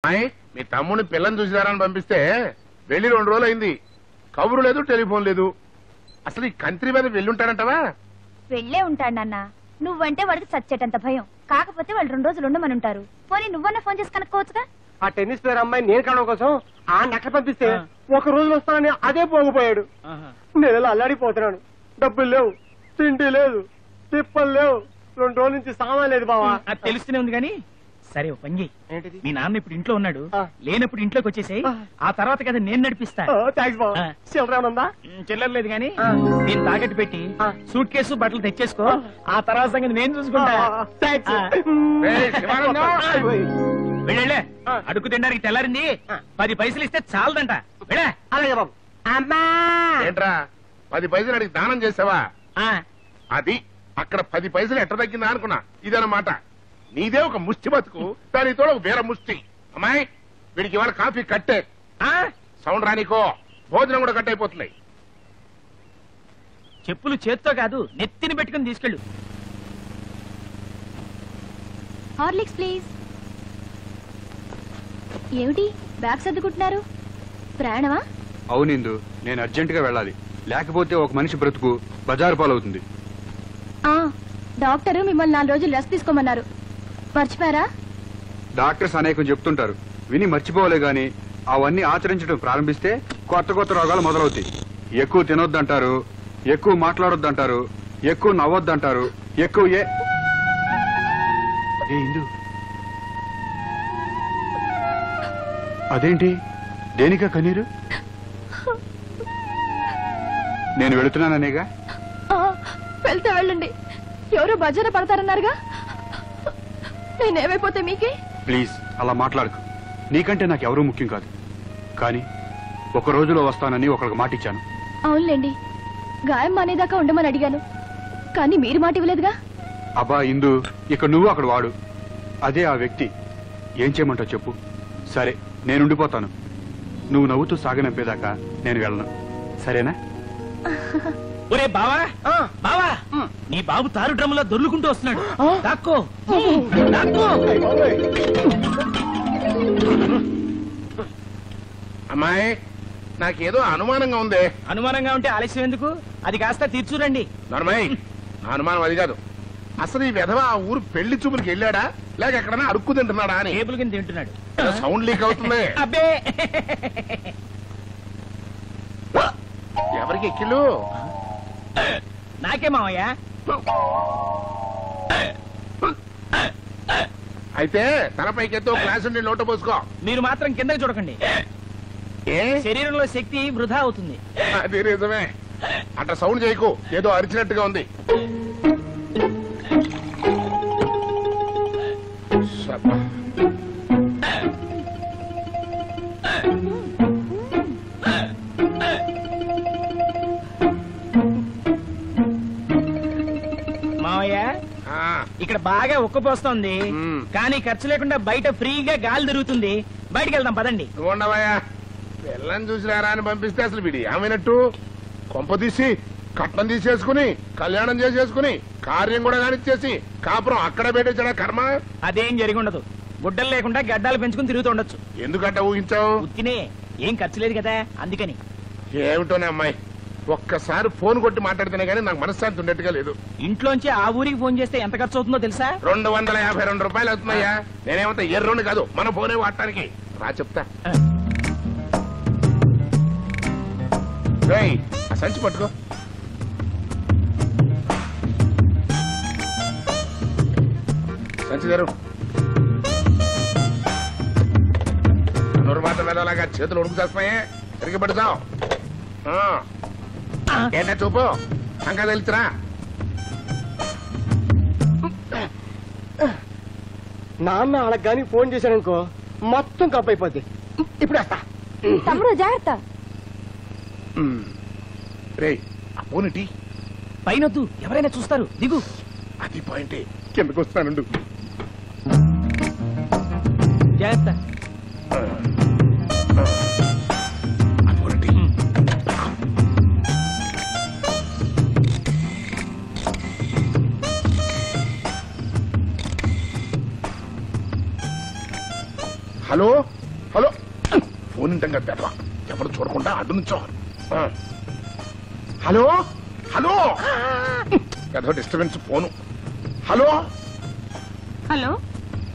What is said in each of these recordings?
మీ తమ్ముని పిల్లని చూసినారని పంపిస్తే వెళ్ళి 2 రోజులు అయింది. కబురు లేదు, టెలిఫోన్ లేదు. అసలు ఈ కంట్రీ మీద వెళ్ళుంటాడంటవా? వెళ్ళే ఉంటాడు నాన్న. నువ్వంటే వాడికి చచ్చేటంత భయం. కాకపోతే వాళ్ళు 2 రోజులు ఉండమని ఉంటారు. పోనీ నువ్వన్నా ఫోన్ చేసి కనుక్కోవచ్చుగా. ఆ టెన్నిస్ ప్లేయర్ అమ్మాయి నేను కావడం కోసం ఆ నక్క పంపిస్తే 1 రోజు వస్తానని అదే పోగిపోయాడు. నేను ఇలా అల్లాడిపోతున్నాను. డబ్బులు లేవు, తిండి లేదు, తిప్పలు లేవు. 2 రోజుల నుంచి సామాన్ లేదు బావా. అది తెలుస్తూనే ఉంది కానీ సరే పంగి, మీ నాన్న ఇప్పుడు ఇంట్లో ఉన్నాడు, లేనప్పుడు ఇంట్లోకి వచ్చేసాయి. ఆ తర్వాత కదా నేను నడిపిస్తా. చిల్లర లేదు గాని నేను తాకట్టు పెట్టి సూట్ కేసు బట్టలు తెచ్చేసుకో. ఆ తర్వాత సంగతి నేను చూసుకుంటా. వెళ్ళే అడుగు తినడానికి తెల్లారింది. 10 పైసలు ఇస్తే చాలదంట. వెళ్ళే. అలాగే బాబు. ఏంట్రా 10 పైసలు అడిగి దానం చేసావా? అది అక్కడ 10 పైసలు ఎట్ట తగ్గిందా అనుకున్నా. ఇదన్నమాట. నీదే ఒక ముష్టి బతుకు, దానితో ఒక వేరే ముష్టి. అమ్మాయి వీడికి ఇవాళ కాఫీ కట్టే. సౌండ్ రానికో, భోజనం కూడా కట్ అయిపోతున్నాయి. చెప్పులు చేత్తో కాదు నెత్తిని పెట్టుకుని తీసుకెళ్ళు. Horlicks please. ఏమిటి బ్యాగ్ సర్దుకుంటున్నారు? ప్రయాణమా? అవునిందు, నేను అర్జెంట్ గా వెళ్ళాలి. లేకపోతే ఒక మనిషి బ్రతుకు బజారు పాలవుతుంది. డాక్టర్ మిమ్మల్ని 4 రోజులు రెస్ట్ తీసుకోమన్నారు. మర్చిపోయారా? డాక్టర్స్ అనేకం చెప్తుంటారు, విని మర్చిపోలే గాని అవన్నీ ఆచరించడం ప్రారంభిస్తే కొత్త కొత్త రోగాలు మొదలవుతాయి. ఎక్కువ తినొద్దంటారు, ఎక్కువ మాట్లాడొద్దంటారు, ఎక్కువ నవ్వొద్దంటారు, ఎక్కువ ఇందు అదేంటి, దేనికా కన్నీరు? నేను వెళుతున్నాననేగా. వెళ్తే వెళ్ళండి, ఎవరో బజారు పడతారన్నారుగా. నేనేమైపోతే మీకే? ప్లీజ్ అలా మాట్లాడకు. నీకంటే నాకెవరూ ముఖ్యం కాదు. కానీ 1 రోజులో వస్తానని ఒకరికి మాట ఇచ్చాను. అవునులేండి, గాయం మానేదాకా ఉండమని అడిగాను, కానీ మీరు మాట ఇవ్వలేదుగా. అబ్బా ఇందు, ఇక్కడ నువ్వు అక్కడ వాడు. అదే ఆ వ్యక్తి. ఏం చేయమంటావు చెప్పు. సరే నేనుండిపోతాను. నువ్వు నవ్వుతూ సాగనంపేదాకా నేను వెళ్ళను, సరేనా? ఒరే బావా, బావా, నీ బాబు తారు డ్రమ్ములో దొర్లుకుంటూ వస్తున్నాడు. దాక్కో దాక్కో. అమ్మాయి నాకేదో అనుమానంగా ఉంది. అనుమానంగా ఉంటే ఆలస్యం ఎందుకు? అది కాస్త తీర్చురండి. నర్మయ్, నా అనుమానం అది కాదు. అసలు ఈ విధవ ఆ ఊరు పెళ్లి చూపులకి వెళ్ళాడా లేక ఎక్కడన్నా అడుక్కు తింటున్నాడా అని. టేబుల్ కింద తింటున్నాడు. సౌండ్ లీక్ అవుతుంది. అబ్బే, ఎవరికి ఎక్కిళ్ళు? నాకే మావయ్య. అయితే తలపైకి ఎత్తో గ్లాస్ ఉండి లోట పోసుకో. మీరు మాత్రం కిందకి చూడకండి. శరీరంలో శక్తి వృధా అవుతుంది. అది నిజమే. అట్లా సౌండ్ చేయకు, ఏదో అరిచినట్టుగా ఉంది. మావయ్య ఇక్కడ బాగా ఉక్కపోస్తోంది, కానీ ఖర్చు లేకుండా బయట ఫ్రీగా గాలి తిరుగుతుంది. బయటికి వెళ్దాం పదండి. నువ్వు ఉండవయ్యా, పిల్లని చూసినారా అని పంపిస్తే అసలు వీడి ఏమైనట్టు? కొంప తీసి కట్నం తీసేసుకుని కళ్యాణం చేసేసుకుని కార్యం కూడా కానిచ్చేసి కాపురం అక్కడే పెట్టేసాడా కర్మ. అదేం జరిగి ఉండదు. గుడ్డలు లేకుండా గడ్డాలు పెంచుకుని తిరుగుతూ ఉండొచ్చు. ఎందుకంటే ఊహించావు? ఉత్తినే, ఏం ఖర్చు లేదు కదా అందుకని. ఏమిటోనే అమ్మాయి, ఒక్కసారి ఫోన్ కొట్టి మాట్లాడితేనే గానీ నాకు మనశ్శాంతి ఉండేట్టుగా లేదు. ఇంట్లోంచి ఆ ఊరికి ఫోన్ చేస్తే ఎంత ఖర్చు అవుతుందో తెలుసా? 252 రూపాయలు అవుతున్నాయా? నేనేమంతా ఎర్రోని కాదు, మన ఫోనే వాడటానికి. రా చెప్తా. ఆ సంచి పట్టుకో. సంచి గారు నూరు మాత్రం వెళ్ళలాగా చేతులు ఉడుకు చేస్తున్నాయే, తిరిగి పడుతావు. ఏంటా చూపు, అంకా తెలుసురా. నాన్న వాళ్ళకి గాని ఫోన్ చేశాననుకో మొత్తం కప్ అయిపోద్ది. ఇప్పుడు వస్తా. తమ్ముడు జాగ్రత్త. రే ఆ ఫోన్ పైనొద్దు, ఎవరైనా చూస్తారు. దిగు. అది పాయింటే, కిందకు వస్తానుండు. జాగ్రత్త. హలో హలో ఫోన్ ఇంటంగా బెదవా ఎవరు చూడకుండా అడ్డు నుంచో హలో హలో ఏదో డిస్టర్బెన్స్ ఫోను హలో హలో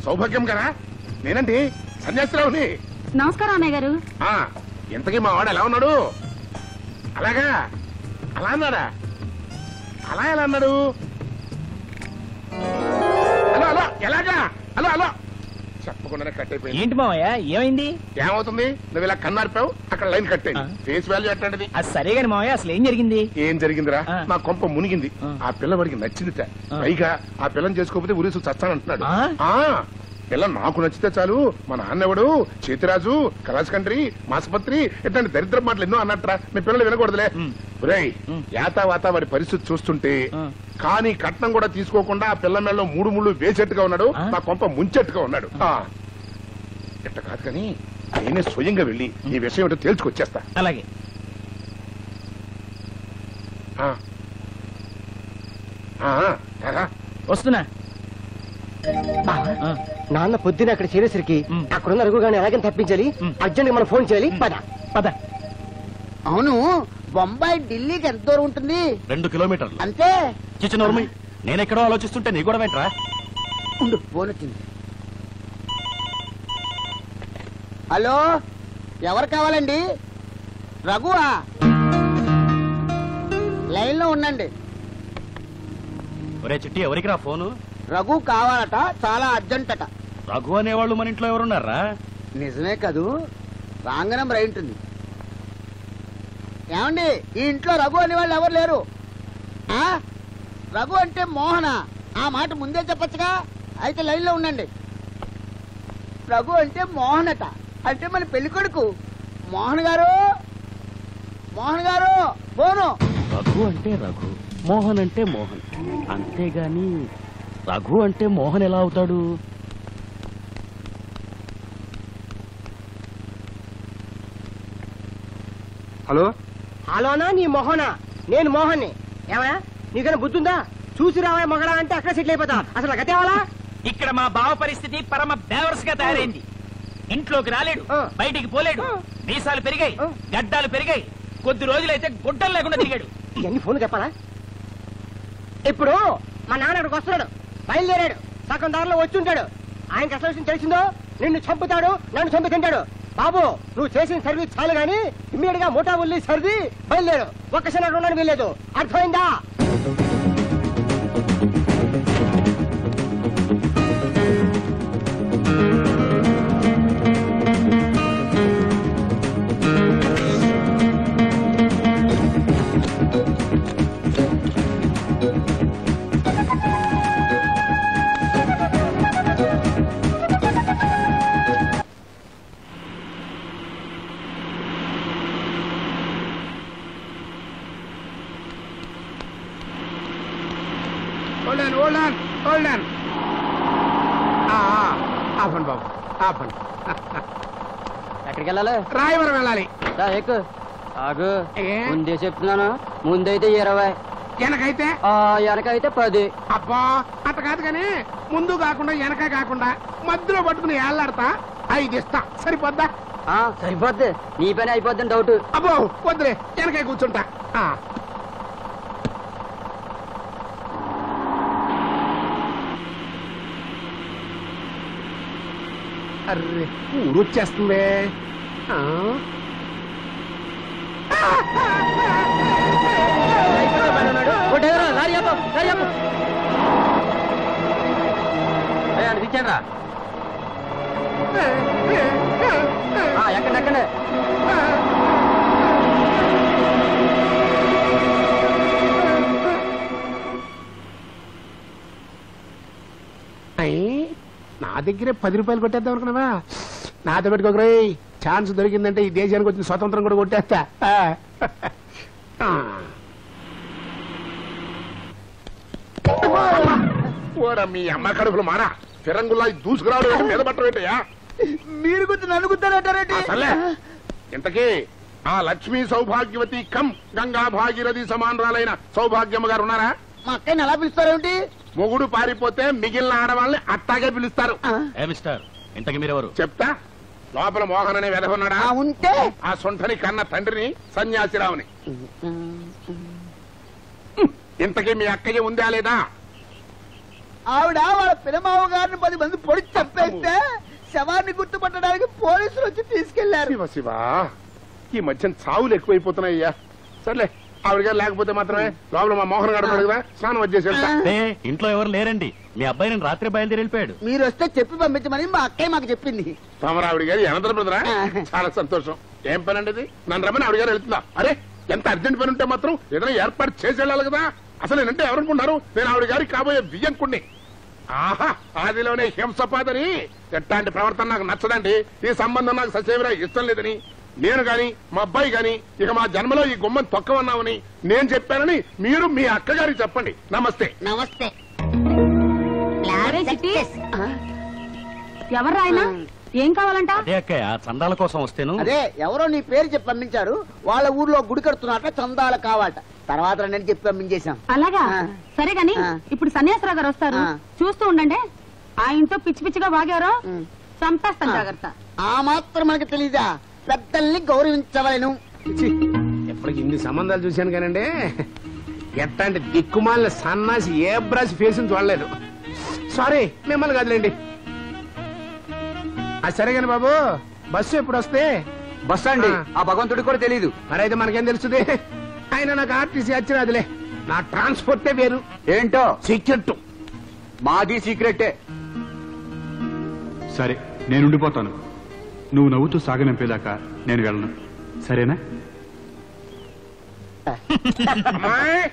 సౌభాగ్యం గారా నేనండి సన్యాసిరావుని నమస్కారం అన్నయ్య గారు. ఇంతకీ మా వాడు ఎలా ఉన్నాడు? అలాగా అలా అన్నాడా? అలా ఎలా అన్నాడు? హలో హలో ఎలాగా హలో హలో చెప్పకుండానే కట్ అయిపోయింది. ఏంటి మావయ్య ఏమైంది? ఏమవుతుంది? నువ్వు ఇలా కన్నార్పావు అక్కడ లైన్ కట్ అయింది. ఫేస్ వాల్యూ ఎట్లాంటిది? అది సరే గాని మావయ్య అసలు ఏం జరిగింది? ఏం జరిగిందిరా? నా కొంప మునిగింది. ఆ పిల్లవాడికి నచ్చిందిట. పైగా ఆ పిల్లని చేసుకోకపోతే ఉరేసు చస్తానంటున్నాడు. పిల్ల నాకు నచ్చితే చాలు మా నాన్నెవడు చేతిరాజు కళాశకండ్రి మాసపత్రి ఇట్లాంటి దరిద్ర మాటలు ఎన్నో అన్నట్రా. మీ పిల్లలు వినకూడదులే. ఒరేయ్ యాతావాత వాడి పరిస్థితి చూస్తుంటే కానీ కట్నం కూడా తీసుకోకుండా ఆ పిల్ల మెళ్ళలో 3 ముళ్ళు వేసేట్టుగా ఉన్నాడు. నా కొంప ముంచెట్టుగా ఉన్నాడు. ఇట్ట కాదు కానీ నేనే స్వయంగా వెళ్ళి ఈ విషయం ఏంటో తేల్చుకొచ్చేస్తా. అలాగే వస్తున్నా. నాన్న పొద్దున అక్కడ చేరేసరికి అక్కడున్న రఘు గాని ఎలాగని తప్పించాలి. అర్జెంట్ గా మనం ఫోన్ చేయాలి. పద పద. అవును బొంబాయి ఢిల్లీకి ఎంత దూరం ఉంటుంది? 2 కిలోమీటర్లు అంతే. చిన్నోర్మి నేనెక్కడో ఆలోచిస్తుంటే నీ కూడా వెంట్రా. ఉండు ఫోన్ వచ్చింది. హలో ఎవరు కావాలండి? రఘువా? లైన్ లో ఉండండి. ఒరే చిట్టి ఎవరికి రా ఫోను? రఘు కావాలట, చాలా అర్జెంట్ అట. రఘు అనేవాళ్ళు మన ఇంట్లో ఎవరున్నారా? నిజమే కదూ, రాంగ్ నెంబర్ అయి ఉంటుంది. ఏమండి ఈ ఇంట్లో రఘు అనేవాళ్ళు ఎవరు లేరు. రఘు అంటే మోహన, ఆ మాట ముందే చెప్పచ్చుగా. అయితే లైన్ లో ఉండండి. రఘు అంటే మోహనట, అంటే మన పెళ్లి కొడుకు. మోహన్ గారు, మోహన్ గారు ఫోను. రఘు అంటే రఘు, మోహన్ అంటే మోహన్, అంతేగాని రఘు అంటే మోహన్ ఎలా అవుతాడు? హలో హలోనా నీ మోహనా? నేను మోహన్ని. ఏమయ్యా నీకైనా బుద్ధుందా? చూసి రావా మగడా అంటే అక్కడ సెటిల్ అయిపోతా. అసలు గతేవాలా? ఇక్కడ మా బావ పరిస్థితి పరమ బేవర్స్ గా తయారైంది. ఇంట్లోకి రాలేడు, బయటికి పోలేడు, మీసాలు పెరిగాయి, గడ్డాలు పెరిగాయి, కొద్ది రోజులైతే గుడ్డలు లేకుండా తిరిగాడు. ఇవన్నీ ఫోన్ చెప్పాలా? ఇప్పుడు మా నాన్న అక్కడికి వస్తున్నాడు, బయలుదేరాడు, సగం దారిలో వచ్చి ఉంటాడు. ఆయనకి అసలు విషయం తెలిసిందో నిన్ను చంపుతాడు, నన్ను చంపి తింటాడు. బాబు నువ్వు చేసిన సర్వీస్ చాలు గాని ఇమ్మీడియట్ గా మూటా ఉల్లి సర్ది బయలుదేరు. ఒక్కసారి అక్కడ ఉండడానికి వీల్లేదు. అర్థమైందా? ఆపండి బాబు, ఆపండి. ఎక్కడికి వెళ్ళాలి? రాయవరం వెళ్ళాలి. ఎక్కు. ఆగు, ముందే చెప్తున్నాను. ముందైతే 20, వెనకైతే వెనకైతే 10. అబ్బా అట్ట కాదు కానీ ముందు కాకుండా వెనక కాకుండా మధ్యలో పట్టుకుని ఏళ్ళాడతా 5 ఇస్తా. సరిపోద్దా? సరిపోద్ది. నీ పని అయిపోద్దని డౌట్. అబ్బో వద్దులే, వెనకాయ కూర్చుంటా. అర్రే ఊరొచ్చేస్తుంది. ఇచ్చారా? ఎక్కడెక్కడే నా దగ్గరే 10 రూపాయలు కొట్టేద్దాం అనుకున్నావా? నాతో పెట్టుకోకరే. ఛాన్స్ దొరికిందంటే ఈ దేశానికి వచ్చిన స్వతంత్రం కూడా కొట్టేస్తా. మీ అమ్మ కడుపులు మారా ఫిరంగుల్లా దూసుకురావడం మీద పట్టవేటయా? మీరు గుర్తు నన్ను గుర్తారంటారేంటి? ఇంతకీ ఆ లక్ష్మీ సౌభాగ్యవతి కం గంగా భాగీరథి సమానరాలైన సౌభాగ్యమ్మ గారు ఉన్నారా? మా అక్కయ్యని ఎలా పిలుస్తారేమిటి? మొగుడు పారిపోతే మిగిలిన ఆడవాళ్ళని అట్టాగే పిలుస్తారు. మిస్టర్ ఇంతకి మీరెవరు? చెప్తా. లోపల మోహన్ అనే వెధ ఉన్నాడా? ఉంటే ఆ సొంటని కన్న తండ్రిని సన్యాసిరావుని. ఇంతకీ మీ అక్కయ్య ఉందా లేదా? ఆవిడ వాళ్ళ పినమావ గారిని 10 మంది పొడిచి చంపేస్తే శవాన్ని గుర్తుపట్టడానికి పోలీసులు వచ్చి తీసుకెళ్లారు. శివ శివ, ఈ మధ్యన చావులు ఎక్కువైపోతున్నాయ్యా. సర్లే, ఆవిడ గారు లేకపోతే మాత్రమే లోపల మా మోహన్ గారు ఉన్నాడు కదా, స్నానం వచ్చేసి వెళ్తా. ఇంట్లో ఎవరు లేరండి. మీ అబ్బాయి నేను రాత్రి బయలుదేరి వెళ్ళిపోయాడు. మీరు వస్తే చెప్పి పంపించమని మా అక్కయ్య మాకు చెప్పింది. తమరు ఆవిడ గారు ఎనదర బ్రదరా? చాలా సంతోషం. ఏం పని అండి ఇది? నన్ను రమ్మని ఆవిడ గారు వెళ్తుందా? అరే, ఎంత అర్జెంట్ పని ఉంటే మాత్రం ఏదైనా ఏర్పాటు చేసి వెళ్ళాలి కదా. అసలు నేనంటే ఎవరనుకుంటారు? నేను ఆవిడ గారికి కాబోయే బియ్యంకుణ్ణి. ఆహా, ఆదిలోనే హింసపాదని. ఎట్లాంటి ప్రవర్తన నాకు నచ్చదండి. ఈ సంబంధం నాకు ససేమిరా ఇష్టం లేదని నేను గాని మా అబ్బాయి గాని ఇక మా జన్మలో ఈ గుమ్మం తొక్కవన్నామని నేను చెప్పానని మీరు మీ అక్కగారికి చెప్పండి. నమస్తే. నమస్తే. ఎవరు రాయనా? ఏం కావాలంట? అదే అక్కయ్య, చందాల కోసం వస్తేను. అదే ఎవరో నీ పేరు చెప్పి పంపించారు. వాళ్ళ ఊర్లో గుడి కడుతున్నట్ట, చందాలు కావాలట. తర్వాత నేను చెప్పి పంపించేశాం. అలాగా? ఆ. సరే గాని ఆ. ఇప్పుడు సన్యాసరావు గారు వస్తారు, ఆ. చూస్తూ ఉండండి. ఆయనతో పిచ్చి పిచ్చిగా వాగారో చంపేస్తాను. జాగ్రత్త. ఆ మాత్రం మనకి తెలీదా? పెద్దల్ని గౌరవించవలను. ఎప్పటికి ఇన్ని సంబంధాలు చూశాను కానండి, ఎట్లాంటి దిక్కుమాలిన సన్నాసి ఏ బ్రాసి ఫేస్ చూడలేదు. సారీ, మిమ్మల్ని కాదులేండి. అది సరే కాని బాబు, బస్సు ఎప్పుడు వస్తే? బస్ అండి, ఆ భగవంతుడికి కూడా తెలియదు. మరైతే మనకేం తెలుస్తుంది? ఆయన నాకు ఆర్టీసీ వచ్చినదిలే, నా ట్రాన్స్పోర్టే వేరు. ఏంటో సీక్రెట్. మాది సీక్రెటే. సరే, నేను ఉండిపోతాను. నువ్వు నవ్వుతూ సాగనంపేదాకా నేను వెళ్ళను, సరేనా? అమ్మాయి,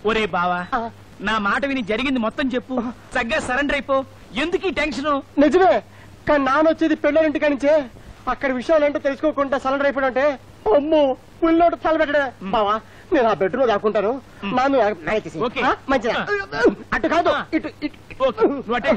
ఒరే బావా, నా మాట విని జరిగింది మొత్తం చెప్పు. చక్కగా సరెండర్ అయిపో. ఎందుకు ఈ టెన్షన్? నిజమే, కానీ నానొచ్చేది పెళ్ళోరింటి కానించే. అక్కడ విషయాలు ఏంటో తెలుసుకోకుండా సరెండర్ అయిపోయినంటే అమ్మో పుల్లోటు తలబెట్టడే. బావా, నేను ఆ బెడ్రూమ్ దాక్కుంటాను. నాను ఓకే. మంచిదా? అటు కాదు, ఇటు ఇటు. ఓకే, నువ్వు అటే.